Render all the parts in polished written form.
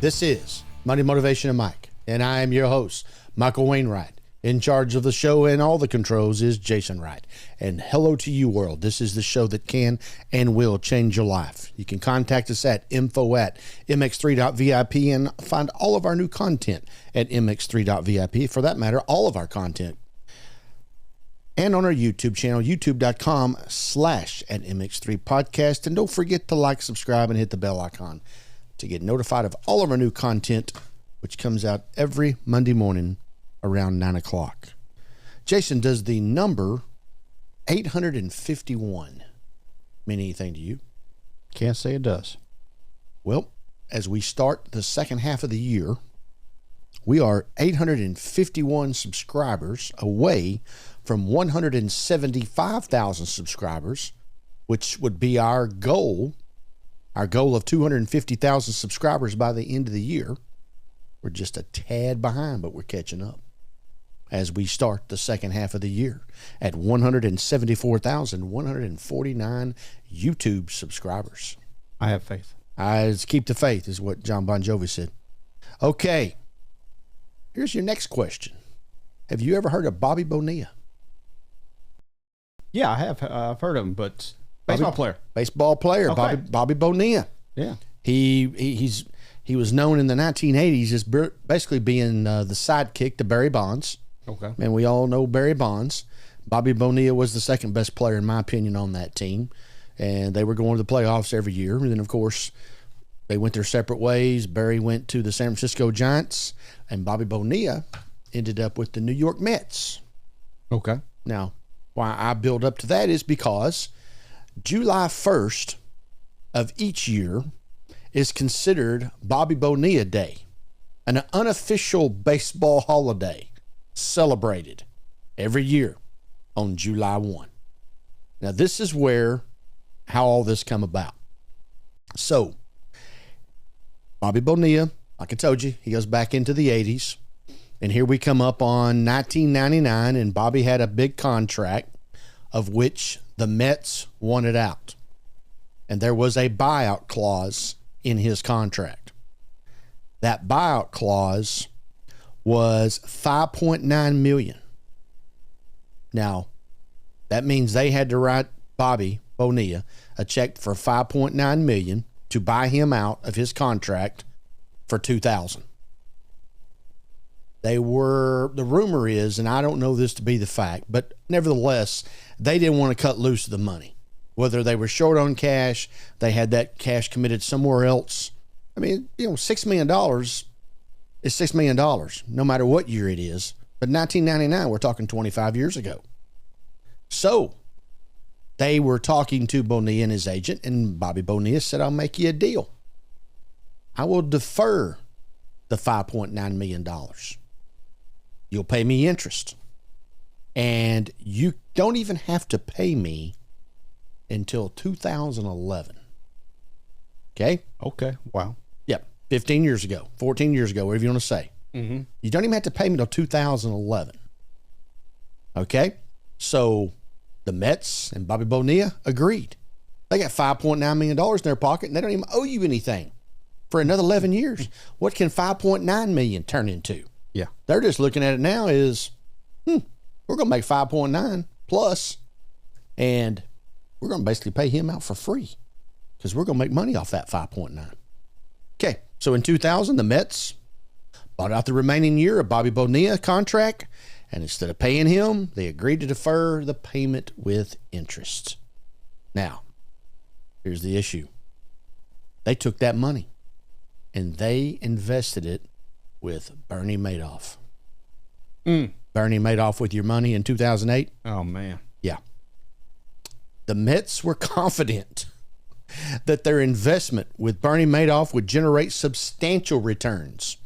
This is Money Motivation and Mike, and I am your host, Michael Wainwright. In charge of the show and all the controls is Jason Wright. And hello to you, world. This is the show that can and will change your life. You can contact us at info@mx3.vip and find all of our new content at mx3.vip. For that matter, all of our content. And on our YouTube channel, youtube.com/MX3 Podcast. And don't forget to like, subscribe, and hit the bell icon to get notified of all of our new content, which comes out every Monday morning around 9 o'clock. Jason, does the number 851 mean anything to you? Can't say it does. Well, as we start the second half of the year, we are 851 subscribers away from 175,000 subscribers, which would be our goal of 250,000 subscribers by the end of the year. We're just a tad behind, but we're catching up as we start the second half of the year at 174,149 YouTube subscribers. I have faith. Keep the faith is what John Bon Jovi said. Okay, here's your next question. Have you ever heard of Bobby Bonilla? Yeah, I have. I've heard of him, but baseball player. Okay. Bobby Bonilla. Yeah. He was known in the 1980s as basically being the sidekick to Barry Bonds. Okay. And we all know Barry Bonds. Bobby Bonilla was the second best player, in my opinion, on that team. And they were going to the playoffs every year. And then, of course, they went their separate ways. Barry went to the San Francisco Giants, and Bobby Bonilla ended up with the New York Mets. Okay. Now, why I build up to that is because July 1st of each year is considered Bobby Bonilla Day, an unofficial baseball holiday celebrated every year on July 1. Now, this is how all this come about. So, Bobby Bonilla, like I told you, he goes back into the 80s. And here we come up on 1999, and Bobby had a big contract of which the Mets wanted out. And there was a buyout clause in his contract. That buyout clause was $5.9 million. Now, that means they had to write Bobby Bonilla a check for $5.9 million to buy him out of his contract for $2,000. The rumor is, and I don't know this to be the fact, but nevertheless, they didn't want to cut loose the money. Whether they were short on cash, they had that cash committed somewhere else. I mean, $6 million is $6 million, no matter what year it is. But 1999, we're talking 25 years ago. So they were talking to Bonilla and his agent, and Bobby Bonilla said, I'll make you a deal. I will defer the $5.9 million. You'll pay me interest. And you don't even have to pay me until 2011. Okay? Okay. Wow. Yep. 15 years ago, 14 years ago, whatever you want to say. Mm-hmm. You don't even have to pay me until 2011. Okay? So the Mets and Bobby Bonilla agreed. They got $5.9 million in their pocket, and they don't even owe you anything for another 11 years. What can $5.9 million turn into? Yeah. They're just looking at it now as, we're going to make 5.9 plus, and we're going to basically pay him out for free because we're going to make money off that 5.9. Okay, so in 2000, the Mets bought out the remaining year of Bobby Bonilla contract, and instead of paying him, they agreed to defer the payment with interest. Now, here's the issue. They took that money, and they invested it with Bernie Madoff. Bernie Madoff with your money in 2008? Oh, man. Yeah. The Mets were confident that their investment with Bernie Madoff would generate substantial returns,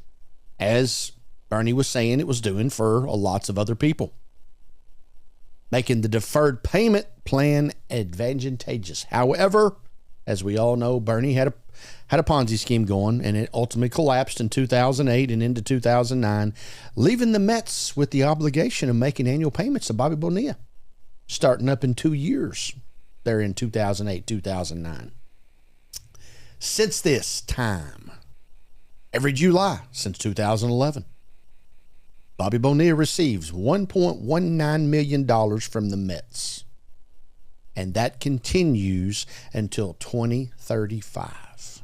as Bernie was saying it was doing for lots of other people, making the deferred payment plan advantageous. However, as we all know, Bernie had a Ponzi scheme going, and it ultimately collapsed in 2008 and into 2009, leaving the Mets with the obligation of making annual payments to Bobby Bonilla, starting up in 2 years there in 2008, 2009. Since this time, Every July since 2011, Bobby Bonilla receives $1.19 million from the Mets. And that continues until 2035.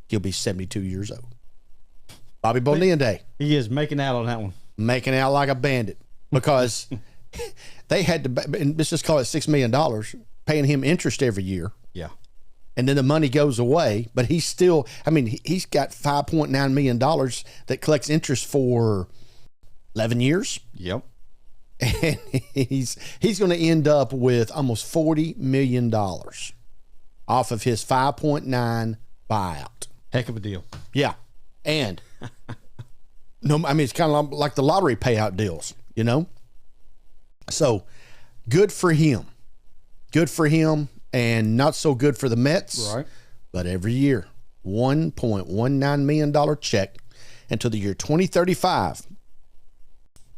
He'll be 72 years old. Bobby Bonilla Day. He is making out on that one. Making out like a bandit because they had to, and let's just call it $6 million, paying him interest every year. Yeah. And then the money goes away, but he's still, I mean, he's got $5.9 million that collects interest for 11 years. Yep. And he's going to end up with almost $40 million off of his 5.9 buyout. Heck of a deal. Yeah. And no, I mean, it's kind of like the lottery payout deals, you know? So good for him. Good for him. And not so good for the Mets. Right. But every year, $1.19 million check until the year 2035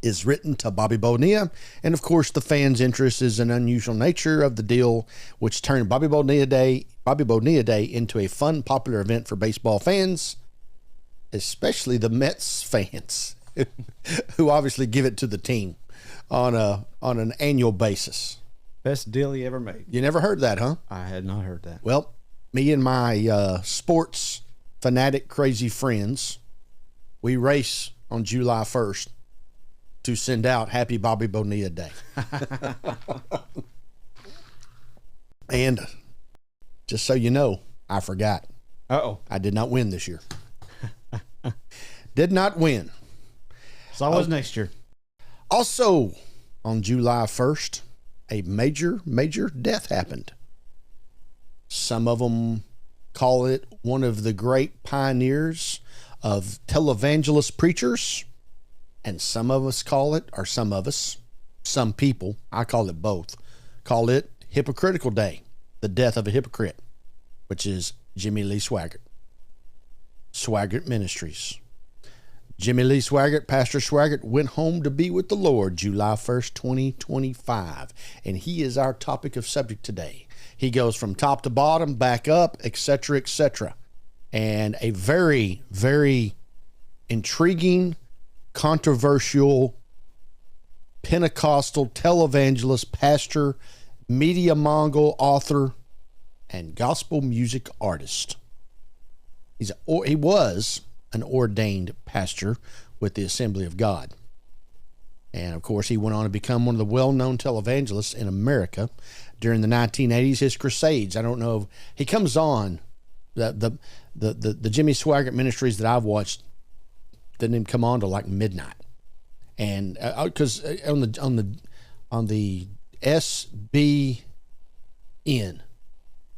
is written to Bobby Bonilla. And of course, the fans' interest is an unusual nature of the deal, which turned Bobby Bonilla Day into a fun, popular event for baseball fans, especially the Mets fans, who obviously give it to the team on an annual basis. Best deal he ever made. You never heard that, huh? I had not heard that. Well, me and my sports fanatic crazy friends, we race on July 1st to send out Happy Bobby Bonilla Day. And just so you know, I forgot. Uh-oh. I did not win this year. Did not win. So I was next year. Also, on July 1st, a major death happened. Some of them call it one of the great pioneers of televangelist preachers, and some of us call it, or some people, I call it both, call it Hypocritical Day, the death of a hypocrite, which is Jimmy Lee Swaggart. Swaggart Ministries. Jimmy Lee Swaggart, Pastor Swaggart, went home to be with the Lord July 1st, 2025. And he is our topic of subject today. He goes from top to bottom, back up, etc., etc. And a very, very intriguing, controversial, Pentecostal televangelist, pastor, media mogul, author, and gospel music artist. He was an ordained pastor with the Assembly of God. And of course, he went on to become one of the well-known televangelists in America during the 1980s. His crusades, I don't know, he comes on the Jimmy Swaggart ministries that I've watched didn't even come on till like midnight. And because on the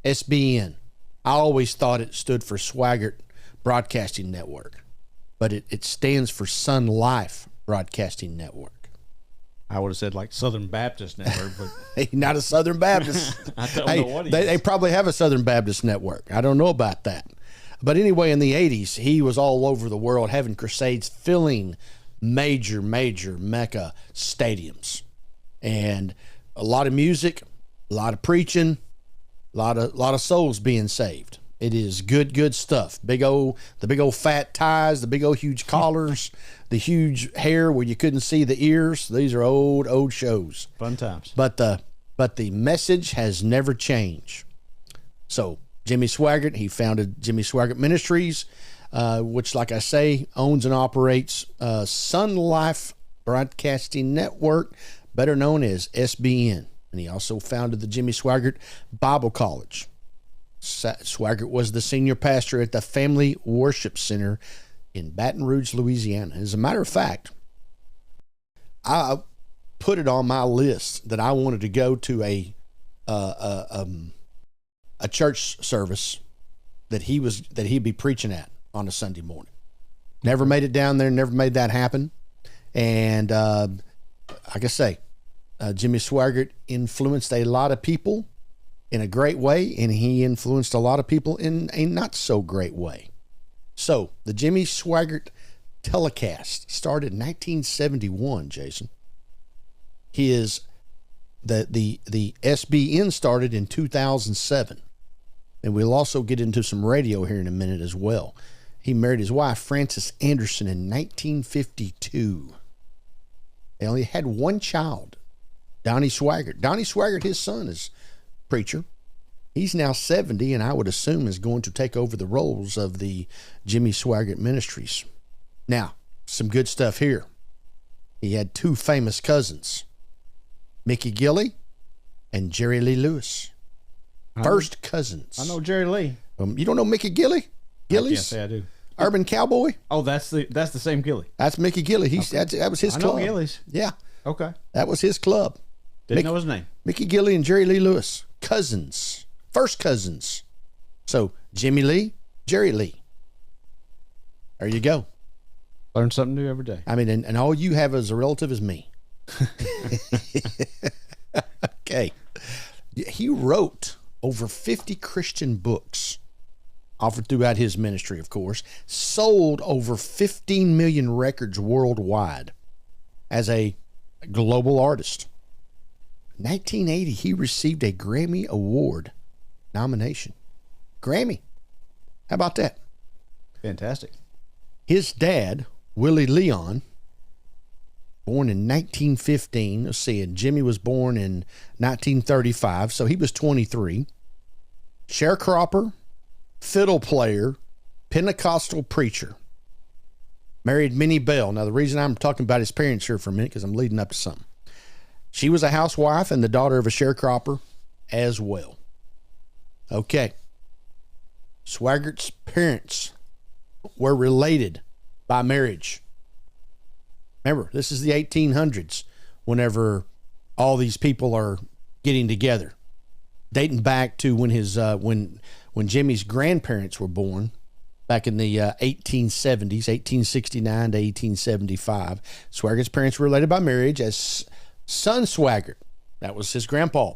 SBN, I always thought it stood for Swaggart Broadcasting Network, but it stands for Sun Life Broadcasting Network. I would have said like Southern Baptist Network, but not a Southern Baptist. I don't know what they probably have a Southern Baptist network. I don't know about that. But anyway, in the 80s, he was all over the world having crusades, filling major mecca stadiums, and a lot of music, a lot of preaching, a lot of souls being saved. It is good stuff. The big old fat ties, the big old huge collars, the huge hair where you couldn't see the ears. These are old shows. Fun times. But the message has never changed. So Jimmy Swaggart, he founded Jimmy Swaggart Ministries, which, like I say, owns and operates Sun Life Broadcasting Network, better known as SBN. And he also founded the Jimmy Swaggart Bible College. Swaggart was the senior pastor at the Family Worship Center in Baton Rouge, Louisiana. As a matter of fact, I put it on my list that I wanted to go to a church service that he'd be preaching at on a Sunday morning. Never made it down there, never made that happen. And like I say, Jimmy Swaggart influenced a lot of people in a great way, and he influenced a lot of people in a not so great way. So the Jimmy Swaggart telecast started in 1971, Jason. The SBN started in 2007. And we'll also get into some radio here in a minute as well. He married his wife, Frances Anderson, in 1952. They only had one child, Donnie Swaggart. Donnie Swaggart, his son, is preacher. He's now 70, and I would assume is going to take over the roles of the Jimmy Swaggart Ministries. Now, some good stuff here. He had two famous cousins, Mickey Gilley and Jerry Lee Lewis. First cousins. I know Jerry Lee. You don't know Mickey Gilley? Gillies? Yes, I do. Urban Cowboy? Oh, that's the same Gilley. That's Mickey Gilley. That was his I club. know Gillies. Yeah. Okay. That was his club. Didn't know his name. Mickey Gilley and Jerry Lee Lewis. Cousins. First cousins. So, Jimmy Lee, Jerry Lee. There you go. Learn something new every day. I mean, and all you have as a relative is me. Okay. He wrote over 50 Christian books, offered throughout his ministry, of course, sold over 15 million records worldwide as a global artist. 1980, he received a Grammy Award nomination. Grammy. How about that? Fantastic. His dad, Willie Leon, born in 1915. Let's see, and Jimmy was born in 1935, so he was 23. Sharecropper, fiddle player, Pentecostal preacher. Married Minnie Bell. Now, the reason I'm talking about his parents here for a minute, because I'm leading up to something. She was a housewife and the daughter of a sharecropper as well. Okay. Swaggart's parents were related by marriage. Remember, this is the 1800s whenever all these people are getting together. Dating back to when his when Jimmy's grandparents were born back in the 1870s, 1869 to 1875. Swaggart's parents were related by marriage as son Swaggart. That was his grandpa.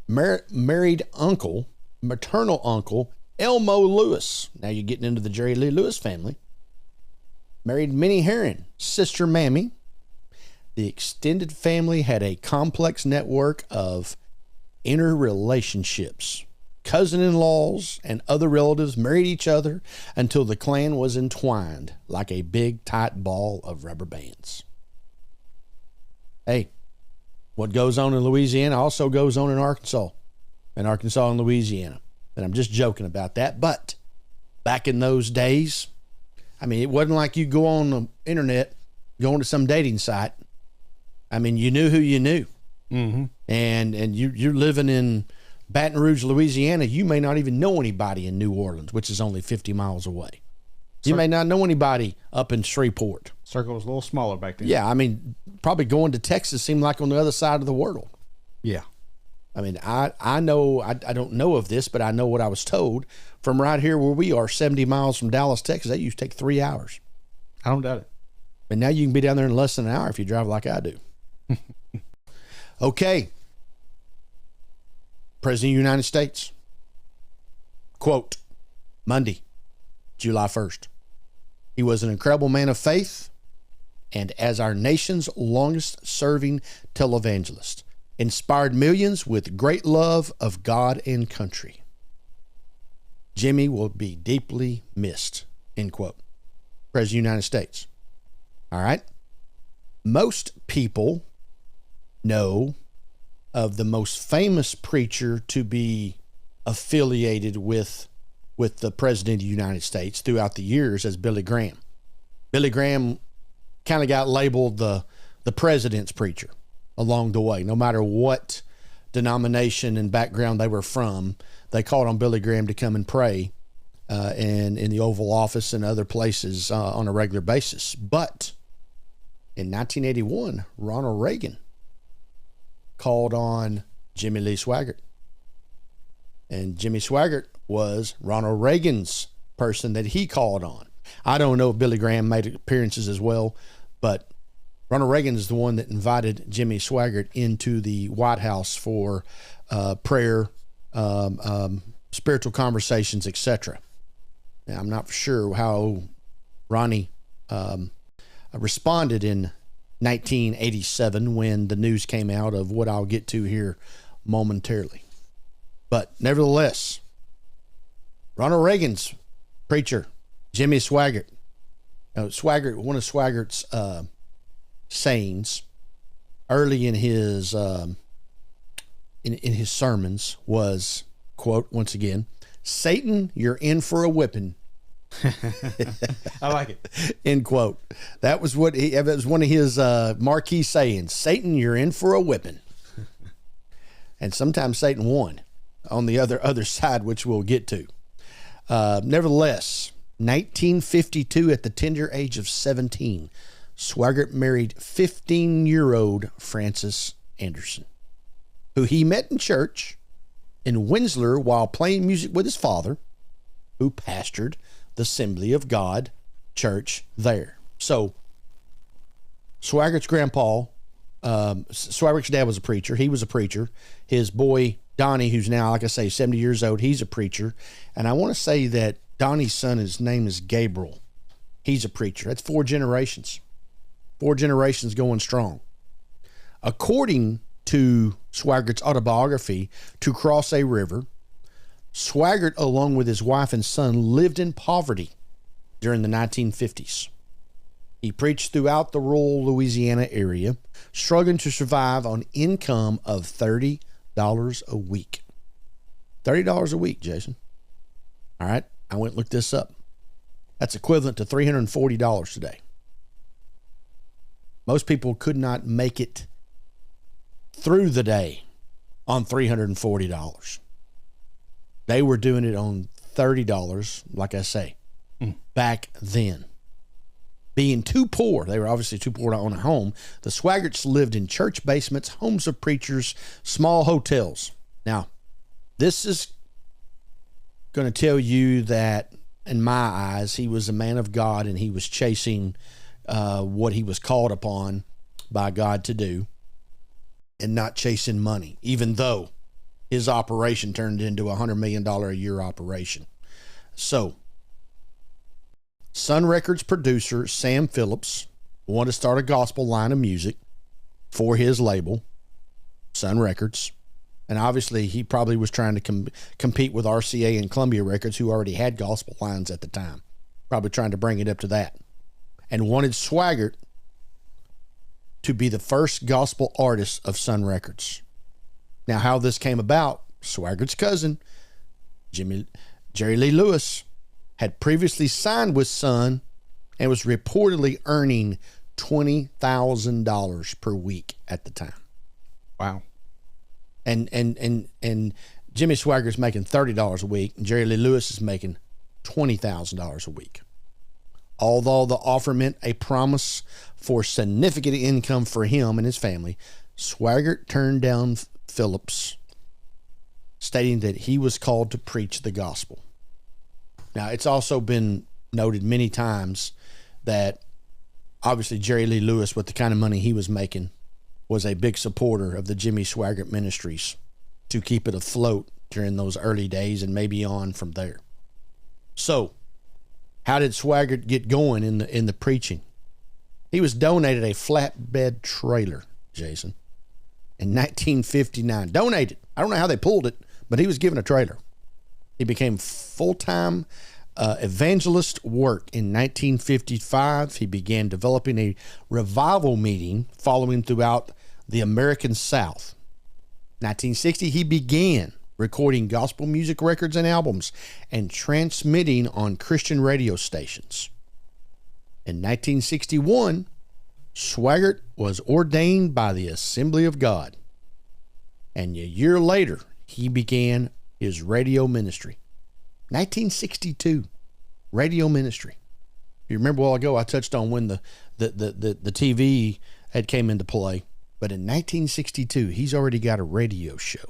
Married uncle, maternal uncle, Elmo Lewis. Now you're getting into the Jerry Lee Lewis family. Married Minnie Herron, sister Mammy. The extended family had a complex network of interrelationships. Cousin-in-laws and other relatives married each other until the clan was entwined like a big, tight ball of rubber bands. Hey, what goes on in Louisiana also goes on in Arkansas and Louisiana. And I'm just joking about that. But back in those days, I mean, it wasn't like you go on the internet, going to some dating site. I mean, you knew who you knew. Mm-hmm. And you're living in Baton Rouge, Louisiana. You may not even know anybody in New Orleans, which is only 50 miles away. You may not know anybody up in Shreveport. Circle was a little smaller back then. Yeah, I mean, probably going to Texas seemed like on the other side of the world. Yeah. I mean, I know, I don't know of this, but I know what I was told from right here where we are, 70 miles from Dallas, Texas. That used to take 3 hours. I don't doubt it. And now you can be down there in less than an hour if you drive like I do. Okay. President of the United States. Quote, Monday, July 1st. He was an incredible man of faith and as our nation's longest serving televangelist, inspired millions with great love of God and country. Jimmy will be deeply missed, end quote. President of the United States. All right. Most people know of the most famous preacher to be affiliated with the President of the United States throughout the years as Billy Graham. Billy Graham kind of got labeled the president's preacher along the way. No matter what denomination and background they were from, they called on Billy Graham to come and pray and in the Oval Office and other places on a regular basis. But in 1981, Ronald Reagan called on Jimmy Lee Swaggart. And Jimmy Swaggart was Ronald Reagan's person that he called on. I don't know if Billy Graham made appearances as well, but Ronald Reagan is the one that invited Jimmy Swaggart into the White House for prayer, spiritual conversations, etc. Now, I'm not sure how Ronnie responded in 1987 when the news came out of what I'll get to here momentarily. But nevertheless, Ronald Reagan's preacher, Jimmy Swaggart. Now, one of Swaggart's sayings early in his in his sermons was, quote, once again, "Satan, you're in for a whipping." I like it. End quote. That was one of his marquee sayings. Satan, you're in for a whipping. And sometimes Satan won on the other side, which we'll get to. Nevertheless, 1952, at the tender age of 17, Swaggart married 15-year-old Frances Anderson, who he met in church in Windsor while playing music with his father, who pastored the Assembly of God church there. So Swaggart's grandpa, Swaggart's dad was a preacher. He was a preacher. His boy, Donnie, who's now, like I say, 70 years old, he's a preacher. And I want to say that Donnie's son, his name is Gabriel. He's a preacher. That's 4 generations. 4 generations going strong. According to Swaggart's autobiography, To Cross a River, Swaggart, along with his wife and son, lived in poverty during the 1950s. He preached throughout the rural Louisiana area, struggling to survive on income of $30 a week. $30 a week, Jason. All right, I went and looked this up. That's equivalent to $340 today. Most people could not make it through the day on $340. They were doing it on $30, like I say, back then. Being too poor, they were obviously too poor to own a home, the Swaggarts lived in church basements, homes of preachers, small hotels. Now, this is going to tell you that, in my eyes, he was a man of God and he was chasing what he was called upon by God to do and not chasing money, even though his operation turned into a $100 million a year operation. So, Sun Records producer Sam Phillips wanted to start a gospel line of music for his label, Sun Records. And obviously, he probably was trying to compete with RCA and Columbia Records, who already had gospel lines at the time. Probably trying to bring it up to that. And wanted Swaggart to be the first gospel artist of Sun Records. Now, how this came about, Swaggart's cousin, Jerry Lee Lewis, had previously signed with Sun and was reportedly earning $20,000 per week at the time. Wow. And Jimmy Swaggart's making $30 a week, and Jerry Lee Lewis is making $20,000 a week. Although the offer meant a promise for significant income for him and his family, Swaggart turned down Phillips, stating that he was called to preach the gospel. Now, it's also been noted many times that obviously Jerry Lee Lewis, with the kind of money he was making, was a big supporter of the Jimmy Swaggart Ministries to keep it afloat during those early days and maybe on from there. So, how did Swaggart get going in the preaching? He was donated a flatbed trailer, Jason, in 1959. Donated. I don't know how they pulled it, but he was given a trailer. He became full-time evangelist work in 1955. He began developing a revival meeting following throughout the American South. 1960, he began recording gospel music records and albums and transmitting on Christian radio stations. In 1961, Swaggart was ordained by the Assembly of God. And a year later, he began his radio ministry. 1962, radio ministry. You remember a while ago I touched on when the TV had came into play, but in 1962 he's already got a radio show.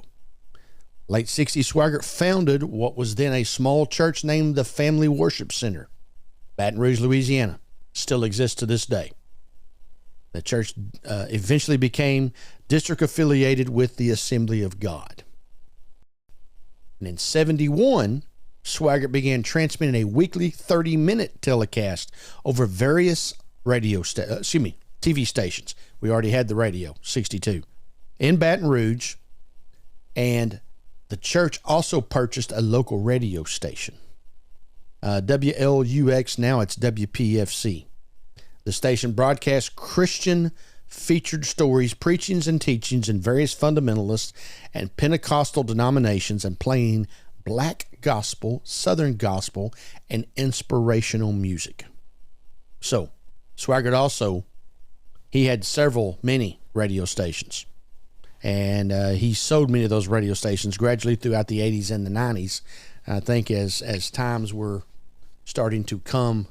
Late 60s, Swaggart founded what was then a small church named the Family Worship Center, Baton Rouge, Louisiana. Still exists to this day. The church eventually became district affiliated with the Assembly of God. And in 71, Swaggart began transmitting a weekly 30-minute telecast over various TV stations. We already had the radio, 62, in Baton Rouge, and the church also purchased a local radio station. WLUX, now it's WPFC. The station broadcasts Christian featured stories, preachings, and teachings in various fundamentalist and Pentecostal denominations, and playing black gospel, southern gospel, and inspirational music. So, Swaggart also, he had many radio stations. And he sold many of those radio stations gradually throughout the 80s and the 90s. I think as times were starting to come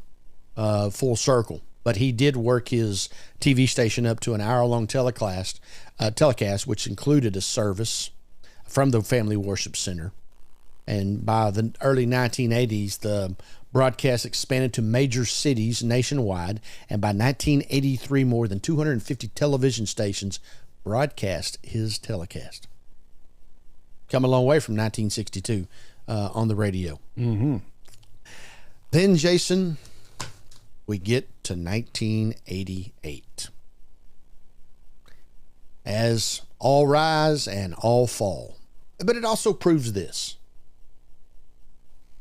full circle. But he did work his TV station up to an hour-long telecast, which included a service from the Family Worship Center. And by the early 1980s, the broadcast expanded to major cities nationwide. And by 1983, more than 250 television stations broadcast his telecast. Come a long way from 1962 on the radio. Mm-hmm. Then, Jason, we get to 1988. As all rise and all fall. But it also proves this.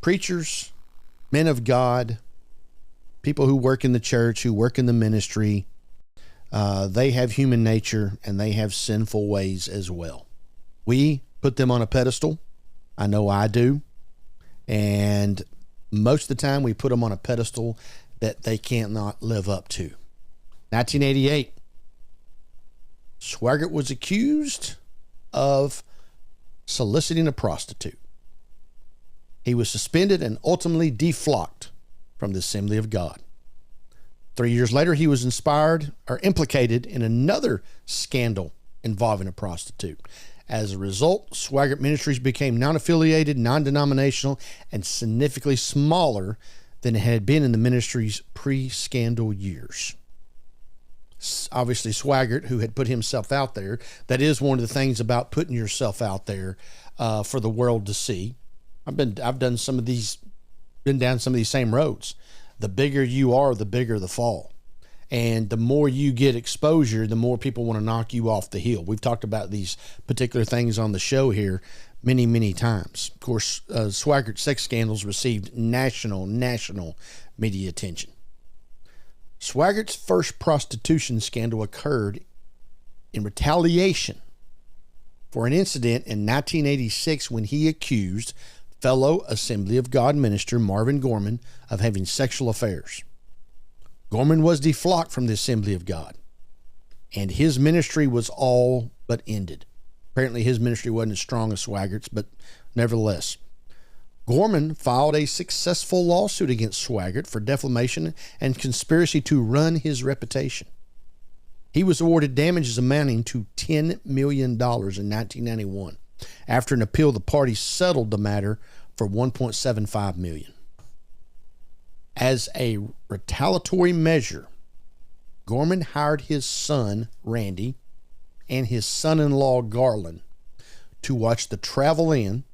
Preachers, men of God, people who work in the church, who work in the ministry, they have human nature and they have sinful ways as well. We put them on a pedestal. I know I do. And most of the time we put them on a pedestal that they can't not live up to. 1988, Swaggart was accused of soliciting a prostitute. He was suspended and ultimately deflocked from the Assembly of God. 3 years later, he was implicated in another scandal involving a prostitute. As a result, Swaggart Ministries became non-affiliated, non-denominational, and significantly smaller than it had been in the ministry's pre-scandal years. Obviously, Swaggart, who had put himself out there, that is one of the things about putting yourself out there for the world to see. I've done some of these, been down some of these same roads. The bigger you are, the bigger the fall. And the more you get exposure, the more people want to knock you off the hill. We've talked about these particular things on the show here many, many times. Of course, Swaggart's sex scandals received national media attention. Swaggart's first prostitution scandal occurred in retaliation for an incident in 1986 when he accused fellow Assembly of God minister Marvin Gorman of having sexual affairs. Gorman was deflocked from the Assembly of God, and his ministry was all but ended. Apparently his ministry wasn't as strong as Swaggart's, but nevertheless. Gorman filed a successful lawsuit against Swaggart for defamation and conspiracy to ruin his reputation. He was awarded damages amounting to $10 million in 1991. After an appeal, the parties settled the matter for $1.75 million. As a retaliatory measure, Gorman hired his son, Randy, and his son-in-law, Garland, to watch the Travel Inn.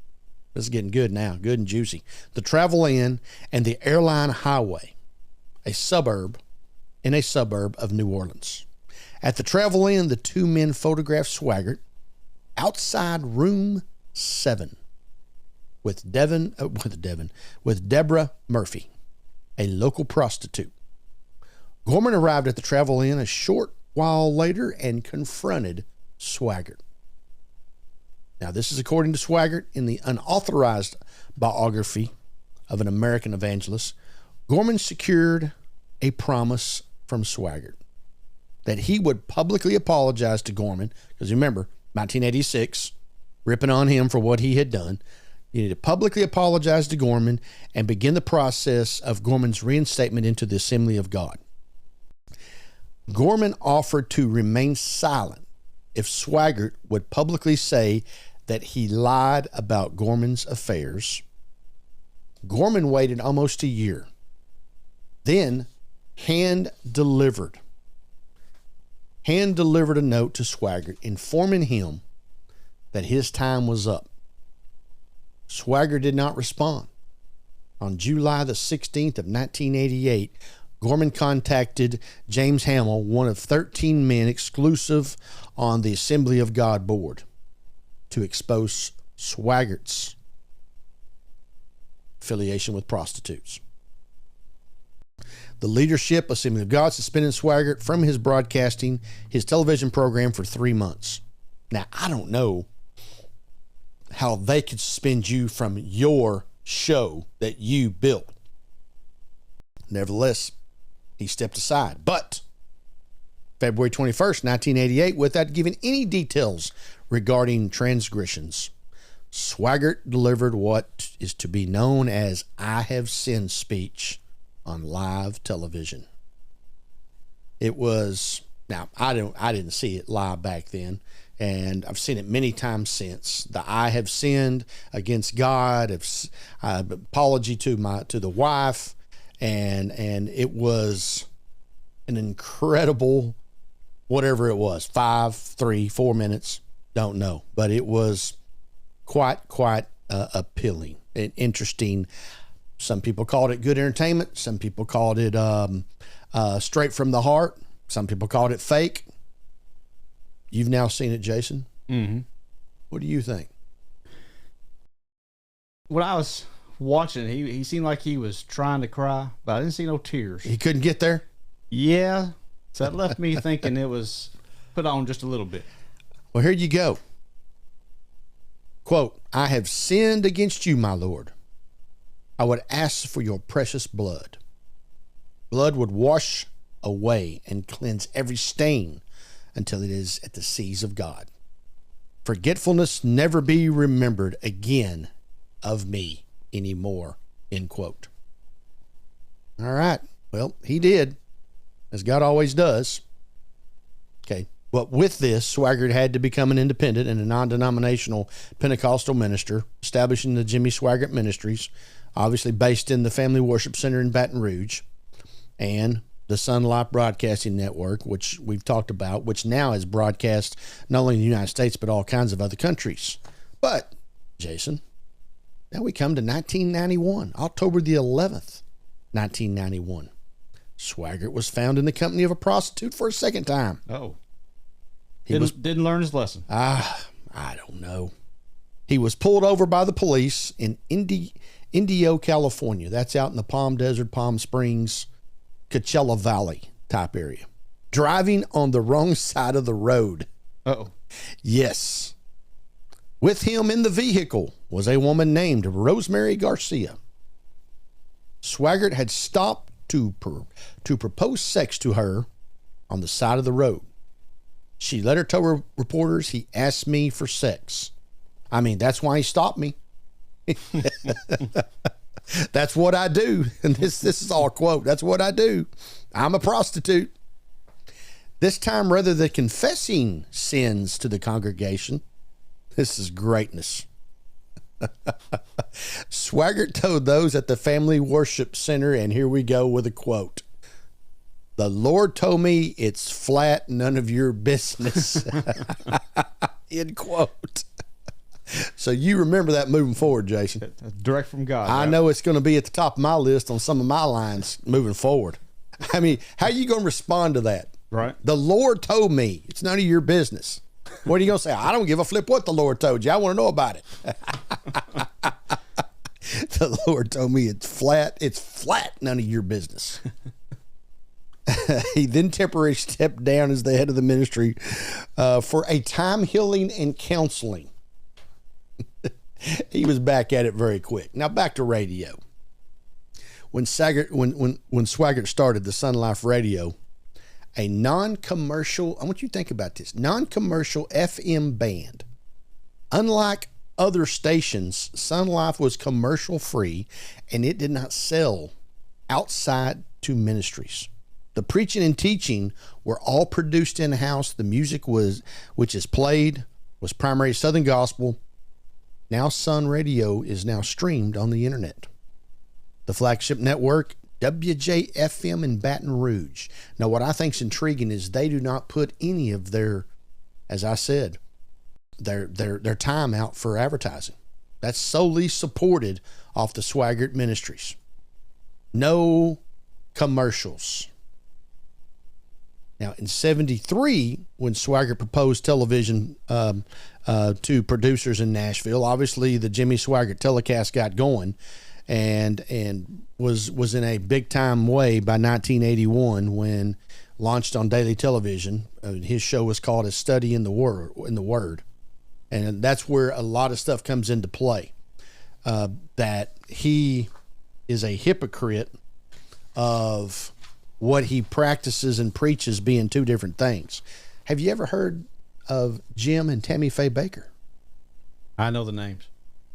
This is getting good now, good and juicy. The Travel Inn and the Airline Highway, a suburb of New Orleans. At the Travel Inn, the two men photographed Swaggart outside room 7 with Deborah Murphy, a local prostitute. Gorman arrived at the Travel Inn a short while later and confronted Swaggart. Now, this is according to Swaggart in the unauthorized biography of an American evangelist. Gorman secured a promise from Swaggart that he would publicly apologize to Gorman, because remember, 1986, ripping on him for what he had done. You need to publicly apologize to Gorman and begin the process of Gorman's reinstatement into the Assembly of God. Gorman offered to remain silent if Swaggart would publicly say that he lied about Gorman's affairs. Gorman waited almost a year, then hand-delivered a note to Swaggart informing him that his time was up. Swaggart did not respond. On July the 16th of 1988, Gorman contacted James Hamill, one of 13 men exclusive on the Assembly of God board, to expose Swaggart's affiliation with prostitutes. The leadership Assembly of God suspended Swaggart from his television program for 3 months. Now, I don't know how they could suspend you from your show that you built. Nevertheless, he stepped aside. But February 21st, 1988, without giving any details regarding transgressions, Swaggart delivered what is to be known as "I have sinned" speech on live television. It was, now I didn't see it live back then, and I've seen it many times since. The "I have sinned against God," apology to the wife, and it was an incredible, whatever it was, 5, 3, 4 minutes, don't know, but it was quite appealing and interesting. Some people called it good entertainment. Some people called it straight from the heart. Some people called it fake. You've now seen it, Jason. Mm-hmm. What do you think? When I was watching, he seemed like he was trying to cry, but I didn't see no tears. He couldn't get there? Yeah. So that left me thinking it was put on just a little bit. Well, here you go. Quote, "I have sinned against you, my Lord. I would ask for your precious blood. Blood would wash away and cleanse every stain until it is at the seas of God. Forgetfulness never be remembered again of me anymore." End quote. All right. Well, he did, as God always does. Okay. But with this, Swaggart had to become an independent and a non-denominational Pentecostal minister, establishing the Jimmy Swaggart Ministries, obviously based in the Family Worship Center in Baton Rouge, and the Sun Life Broadcasting Network, which we've talked about, which now is broadcast not only in the United States, but all kinds of other countries. But, Jason, now we come to 1991, October the 11th, 1991. Swaggart was found in the company of a prostitute for a second time. Oh. He Didn't learn his lesson. I don't know. He was pulled over by the police in Indio, California. That's out in the Palm Desert, Palm Springs, Coachella Valley type area. Driving on the wrong side of the road. Uh-oh. Yes. With him in the vehicle was a woman named Rosemary Garcia. Swaggart had stopped to propose sex to her on the side of the road. She later told reporters, "He asked me for sex. I mean, that's why he stopped me. That's what I do." And this is all a quote. "That's what I do. I'm a prostitute." This time, rather than confessing sins to the congregation, this is greatness. Swaggart told those at the Family Worship Center, and here we go with a quote, "The Lord told me it's flat, none of your business." End quote. So you remember that moving forward, Jason. Direct from God. I know it's going to be at the top of my list on some of my lines moving forward. I mean, how are you going to respond to that? Right. "The Lord told me it's none of your business." What are you going to say? "I don't give a flip what the Lord told you. I want to know about it." "The Lord told me it's flat, none of your business." He then temporarily stepped down as the head of the ministry for a time, healing and counseling. He was back at it very quick. Now back to radio. When Swaggart started the Sun Life Radio, a non-commercial, I want you to think about this, non-commercial FM band. Unlike other stations, Sun Life was commercial free and it did not sell outside to ministries. The preaching and teaching were all produced in-house. The music which is played was primarily Southern gospel. Now Sun Radio is now streamed on the internet. The flagship network, WJFM in Baton Rouge. Now what I think is intriguing is they do not put any of their, as I said, their time out for advertising. That's solely supported off the Swaggart Ministries. No commercials. Now, in 1973, when Swaggart proposed television to producers in Nashville, obviously the Jimmy Swaggart telecast got going, and was in a big time way by 1981 when launched on daily television. His show was called A Study in the Word, and that's where a lot of stuff comes into play. That he is a hypocrite of what he practices and preaches being two different things. Have you ever heard of Jim and Tammy Faye Bakker? I know the names.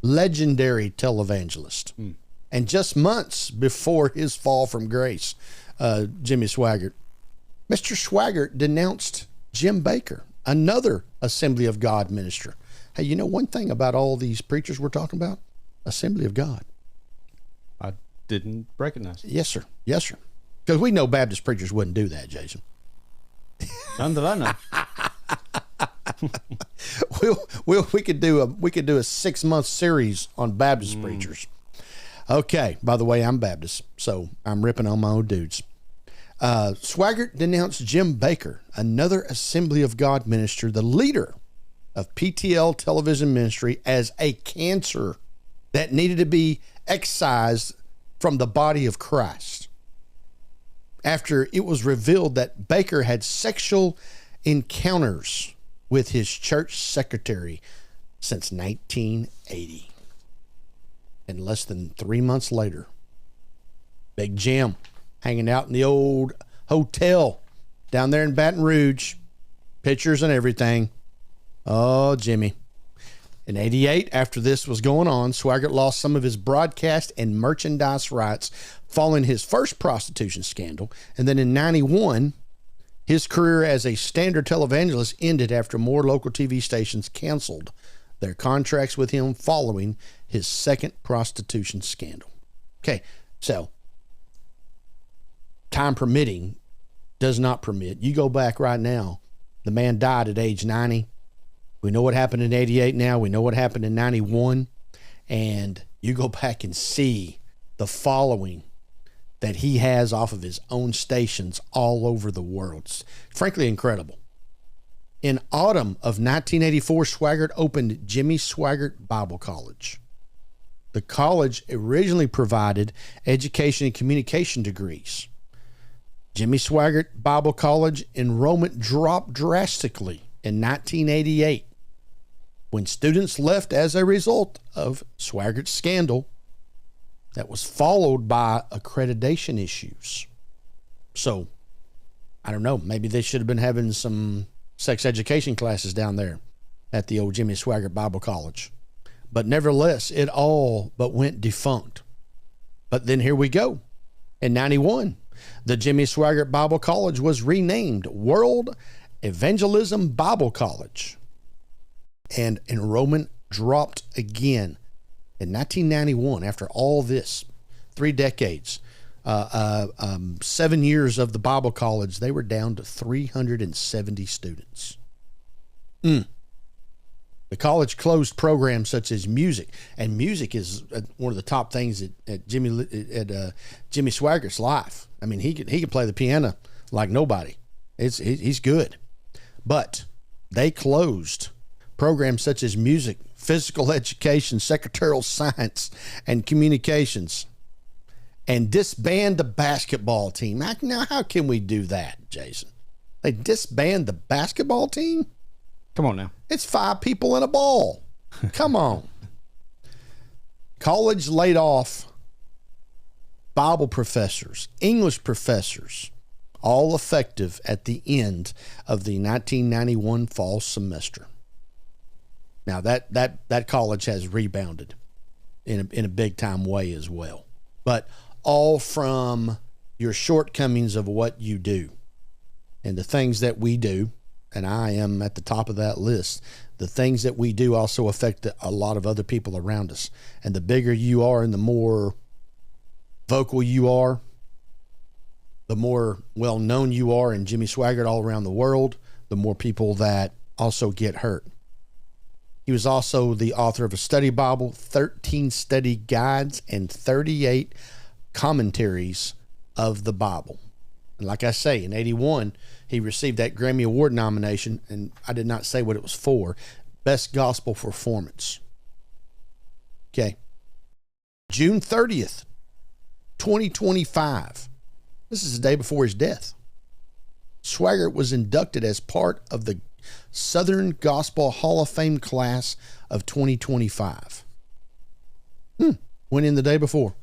Legendary televangelist. And just months before his fall from grace, Jimmy Swaggart, Mr. Swaggart denounced Jim Bakker, another Assembly of God minister. Hey, you know one thing about all these preachers we're talking about? Assembly of God. I didn't recognize it. Yes, sir. Yes, sir. Because we know Baptist preachers wouldn't do that, Jason. None that I know. we could do a 6-month series on Baptist preachers. Okay. By the way, I'm Baptist, so I'm ripping on my own dudes. Swaggart denounced Jim Bakker, another Assembly of God minister, the leader of PTL television ministry, as a cancer that needed to be excised from the body of Christ, after it was revealed that Bakker had sexual encounters with his church secretary since 1980. And less than 3 months later, Big Jim, hanging out in the old hotel down there in Baton Rouge, pictures and everything. Oh, Jimmy. In 88, after this was going on, Swaggart lost some of his broadcast and merchandise rights following his first prostitution scandal. And then in 91, his career as a standard televangelist ended after more local TV stations canceled their contracts with him following his second prostitution scandal. Okay, so time permitting does not permit. You go back right now, the man died at age 90. We know what happened in 88 now. We know what happened in 91. And you go back and see the following that he has off of his own stations all over the world. It's frankly incredible. In autumn of 1984, Swaggart opened Jimmy Swaggart Bible College. The college originally provided education and communication degrees. Jimmy Swaggart Bible College enrollment dropped drastically in 1988 when students left as a result of Swaggart's scandal that was followed by accreditation issues. So, I don't know, maybe they should have been having some sex education classes down there at the old Jimmy Swaggart Bible College. But nevertheless, it all but went defunct. But then here we go. In 91, the Jimmy Swaggart Bible College was renamed World Evangelism Bible College, and enrollment dropped again in 1991. After all this, 3 decades, 7 years of the Bible College, they were down to 370 students. The college closed programs such as music, and music is one of the top things at Jimmy Swaggart's life. I mean, he could play the piano like nobody. He's good. But they closed programs such as music, physical education, secretarial science, and communications, and disband the basketball team. Now, how can we do that, Jason? They disband the basketball team? Come on now. It's 5 people in a ball. Come on. College laid off Bible professors, English professors, all effective at the end of the 1991 fall semester. Now that college has rebounded in a big time way as well, but all from your shortcomings of what you do and the things that we do. And I am at the top of that list. The things that we do also affect a lot of other people around us. And the bigger you are and the more vocal you are, the more well-known you are in Jimmy Swaggart all around the world, the more people that also get hurt. He was also the author of a study Bible, 13 study guides, and 38 commentaries of the Bible. And like I say, in 81, he received that Grammy Award nomination, and I did not say what it was for, Best Gospel Performance. Okay. June 30th, 2025. This is the day before his death. Swaggart was inducted as part of the Southern Gospel Hall of Fame class of 2025. Went in the day before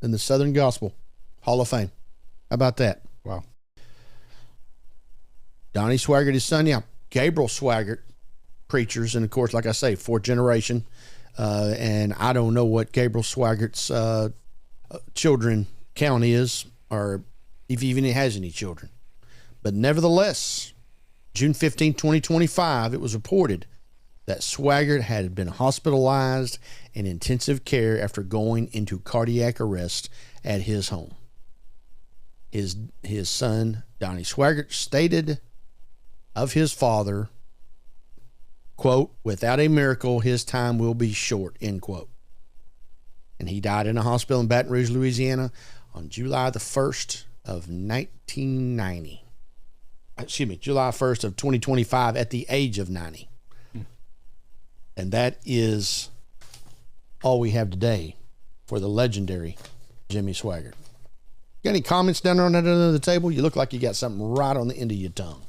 in the Southern Gospel Hall of Fame. How about that? Wow. Donnie Swaggart, his son, Gabriel Swaggart, preachers, and of course, like I say, fourth generation. And I don't know what Gabriel Swaggart's children count is, or if he even has any children. But nevertheless, June 15, 2025, it was reported that Swaggart had been hospitalized in intensive care after going into cardiac arrest at his home. His son, Donnie Swaggart, stated of his father, quote, "Without a miracle, his time will be short," end quote. And he died in a hospital in Baton Rouge, Louisiana on July the 1st of 1990. July 1st of 2025 at the age of 90. And that is all we have today for the legendary Jimmy Swaggart. Got any comments down there on that end of the table? You look like you got something right on the end of your tongue.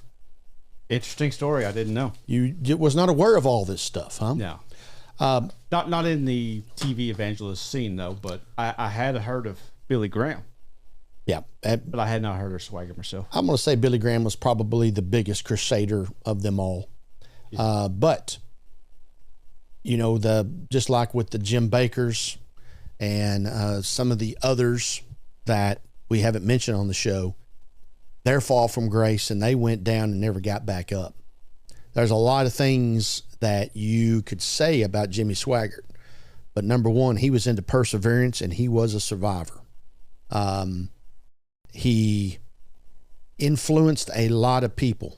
Interesting story. I didn't know. You was not aware of all this stuff, huh? No. Not in the TV evangelist scene, though, but I had heard of Billy Graham. Yeah. But I had not heard of Swaggart myself. I'm going to say Billy Graham was probably the biggest crusader of them all. Yeah. But, you know, just like with the Jim Bakkers and some of the others that we haven't mentioned on the show, their fall from grace and they went down and never got back up. There's a lot of things that you could say about Jimmy Swaggart, but number one, he was into perseverance and he was a survivor. He influenced a lot of people.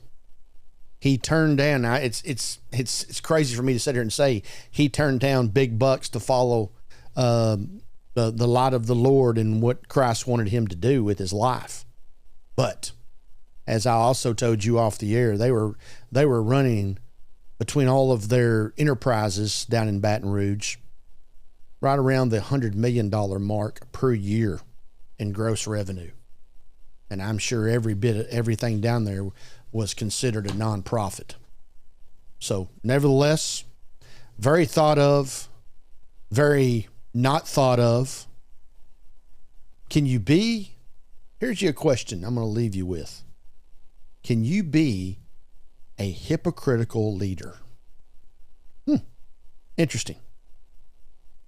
He turned down. Now it's crazy for me to sit here and say he turned down big bucks to follow the light of the Lord and what Christ wanted him to do with his life. But as I also told you off the air, they were running between all of their enterprises down in Baton Rouge right around the $100 million mark per year in gross revenue. And I'm sure every bit of everything down there was considered a nonprofit. So nevertheless, very thought of, very not thought of. Can you be? Here's your question I'm going to leave you with. Can you be a hypocritical leader? Interesting.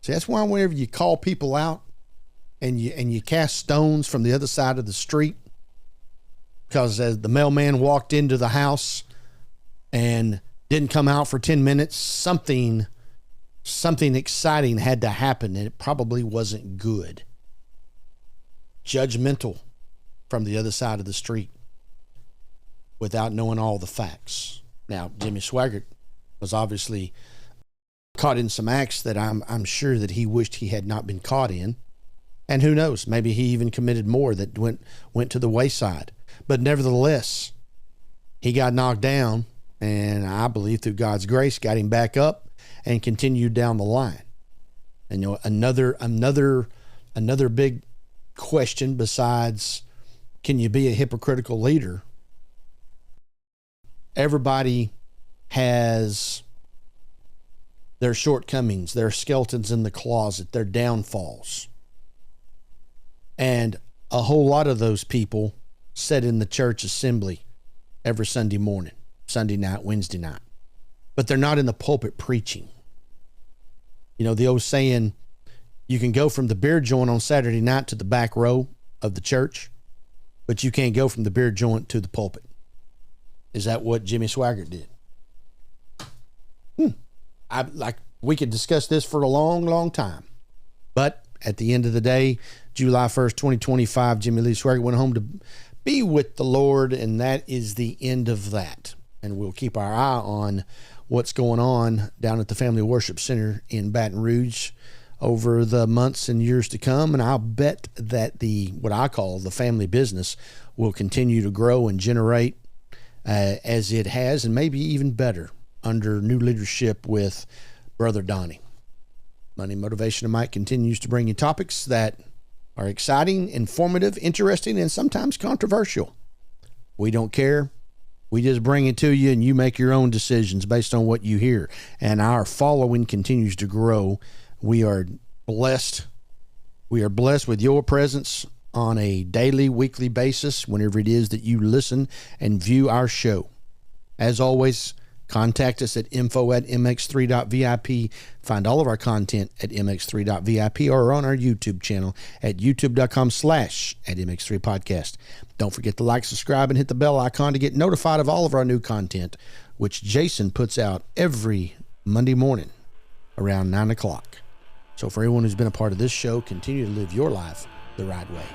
See, that's why whenever you call people out and you cast stones from the other side of the street, because as the mailman walked into the house and didn't come out for 10 minutes, something exciting had to happen, and it probably wasn't good. Judgmental from the other side of the street without knowing all the facts. Now, Jimmy Swaggart was obviously caught in some acts that I'm sure that he wished he had not been caught in. And who knows, maybe he even committed more that went to the wayside. But nevertheless, he got knocked down, and I believe through God's grace got him back up and continued down the line. And you know, another big question besides can you be a hypocritical leader? Everybody has their shortcomings, their skeletons in the closet, their downfalls. And a whole lot of those people sit in the church assembly every Sunday morning, Sunday night, Wednesday night. But they're not in the pulpit preaching. You know, the old saying, you can go from the beer joint on Saturday night to the back row of the church, but you can't go from the beer joint to the pulpit. Is that what Jimmy Swaggart did? We could discuss this for a long, long time. But at the end of the day, July 1st, 2025, Jimmy Lee Swaggart went home to be with the Lord, and that is the end of that. And we'll keep our eye on what's going on down at the Family Worship Center in Baton Rouge over the months and years to come. And I'll bet that what I call the family business will continue to grow and generate as it has, and maybe even better under new leadership with Brother Donnie. Money Motivation of Mike continues to bring you topics that are exciting, informative, interesting, and sometimes controversial. We don't care. We just bring it to you, and you make your own decisions based on what you hear. And our following continues to grow. We are blessed. We are blessed with your presence on a daily, weekly basis whenever it is that you listen and view our show. As always, contact us at info@mx3.vip. Find all of our content at mx3.vip or on our YouTube channel at youtube.com/@mx3 Podcast. Don't forget to like, subscribe, and hit the bell icon to get notified of all of our new content, which Jason puts out every Monday morning around 9 o'clock. So for everyone who's been a part of this show, continue to live your life the right way.